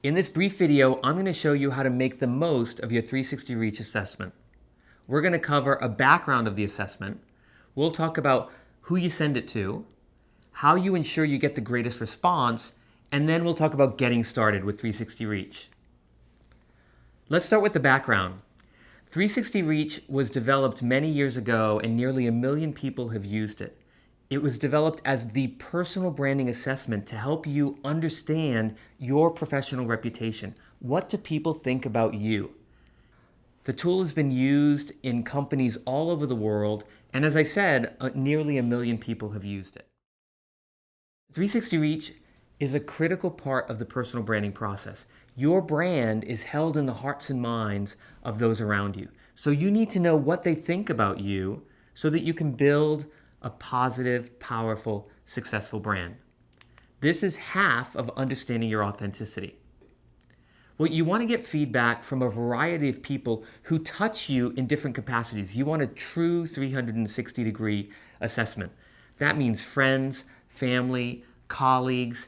In this brief video, I'm going to show you how to make the most of your 360Reach assessment. We're going to cover a background of the assessment. We'll talk about who you send it to, how you ensure you get the greatest response, and then we'll talk about getting started with 360Reach. Let's start with the background. 360Reach was developed many years ago and nearly 1 million people have used it. It was developed as the personal branding assessment to help you understand your professional reputation. What do people think about you? The tool has been used in companies all over the world, and as I said, nearly 1 million people have used it. 360Reach is a critical part of the personal branding process. Your brand is held in the hearts and minds of those around you. So you need to know what they think about you so that you can build a positive, powerful, successful brand. This is half of understanding your authenticity. Well, you want to get feedback from a variety of people who touch you in different capacities. You want a true 360-degree assessment. That means friends, family, colleagues,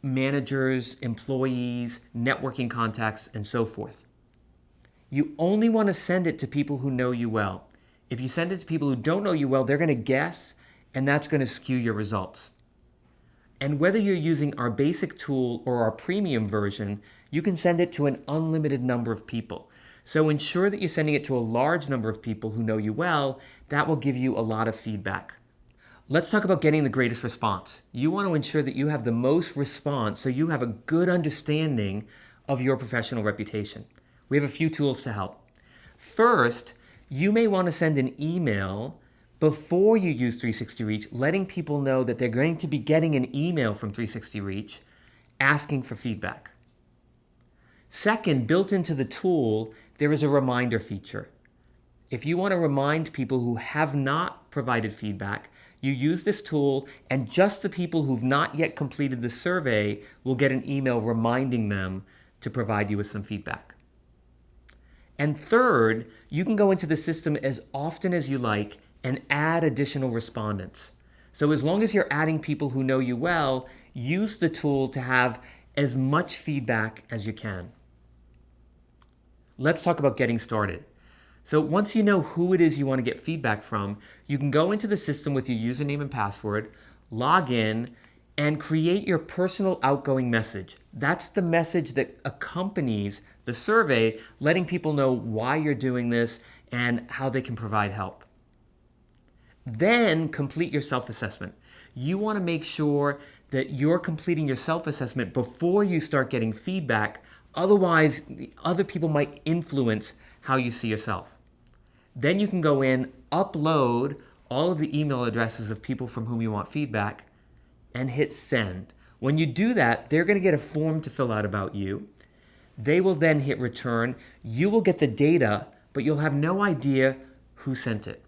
managers, employees, networking contacts, and so forth. You only want to send it to people who know you well. If you send it to people who don't know you well, they're going to guess, and that's going to skew your results. And whether you're using our basic tool or our premium version, you can send it to an unlimited number of people. So ensure that you're sending it to a large number of people who know you well. That will give you a lot of feedback. Let's talk about getting the greatest response. You want to ensure that you have the most response so you have a good understanding of your professional reputation. We have a few tools to help. First, you may want to send an email before you use 360Reach, letting people know that they're going to be getting an email from 360Reach asking for feedback. Second, built into the tool, there is a reminder feature. If you want to remind people who have not provided feedback, you use this tool, and just the people who've not yet completed the survey will get an email reminding them to provide you with some feedback. And third, you can go into the system as often as you like and add additional respondents. So as long as you're adding people who know you well, use the tool to have as much feedback as you can. Let's talk about getting started. So once you know who it is you want to get feedback from, you can go into the system with your username and password, log in, and create your personal outgoing message. That's the message that accompanies the survey, letting people know why you're doing this and how they can provide help. Then complete your self-assessment. You want to make sure that you're completing your self-assessment before you start getting feedback. Otherwise, other people might influence how you see yourself. Then you can go in, upload all of the email addresses of people from whom you want feedback, and hit send. When you do that, they're going to get a form to fill out about you. They will then hit return. You will get the data, but you'll have no idea who sent it.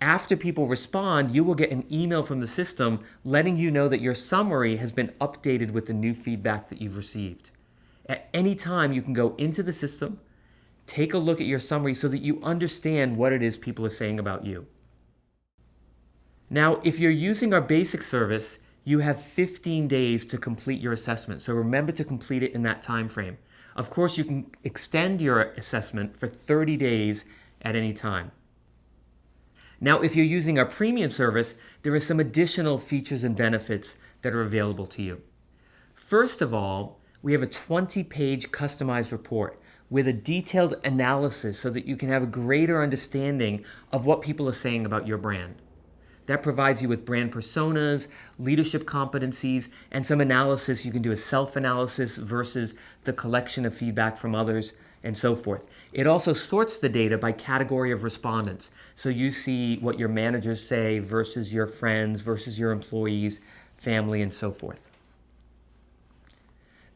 After people respond, you will get an email from the system letting you know that your summary has been updated with the new feedback that you've received. At any time, you can go into the system, take a look at your summary so that you understand what it is people are saying about you. Now, if you're using our basic service, you have 15 days to complete your assessment. So remember to complete it in that time frame. Of course, you can extend your assessment for 30 days at any time. Now, if you're using our premium service, there are some additional features and benefits that are available to you. First of all, we have a 20-page customized report with a detailed analysis so that you can have a greater understanding of what people are saying about your brand. That provides you with brand personas, leadership competencies, and some analysis. You can do a self-analysis versus the collection of feedback from others, and so forth. It also sorts the data by category of respondents. So you see what your managers say versus your friends versus your employees, family, and so forth.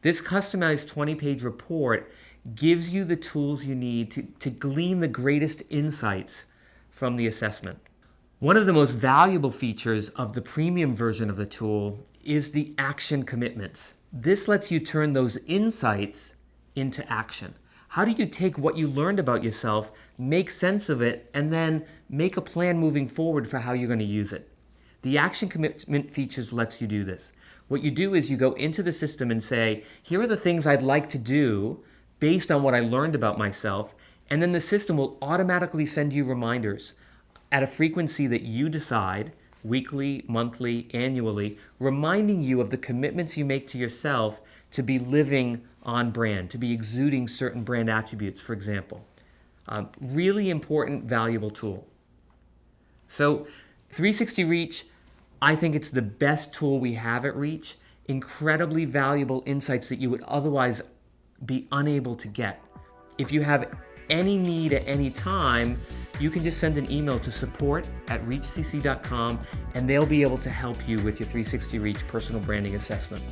This customized 20-page report gives you the tools you need to glean the greatest insights from the assessment. One of the most valuable features of the premium version of the tool is the action commitments. This lets you turn those insights into action. How do you take what you learned about yourself, make sense of it, and then make a plan moving forward for how you're going to use it? The action commitment features lets you do this. What you do is you go into the system and say, here are the things I'd like to do based on what I learned about myself, and then the system will automatically send you reminders at a frequency that you decide, weekly, monthly, annually, reminding you of the commitments you make to yourself to be living on brand, to be exuding certain brand attributes, for example. Really important, valuable tool. So 360 Reach, I think it's the best tool we have at Reach. Incredibly valuable insights that you would otherwise be unable to get. If you have any need at any time, you can just send an email to support@reachcc.com and they'll be able to help you with your 360 Reach personal branding assessment.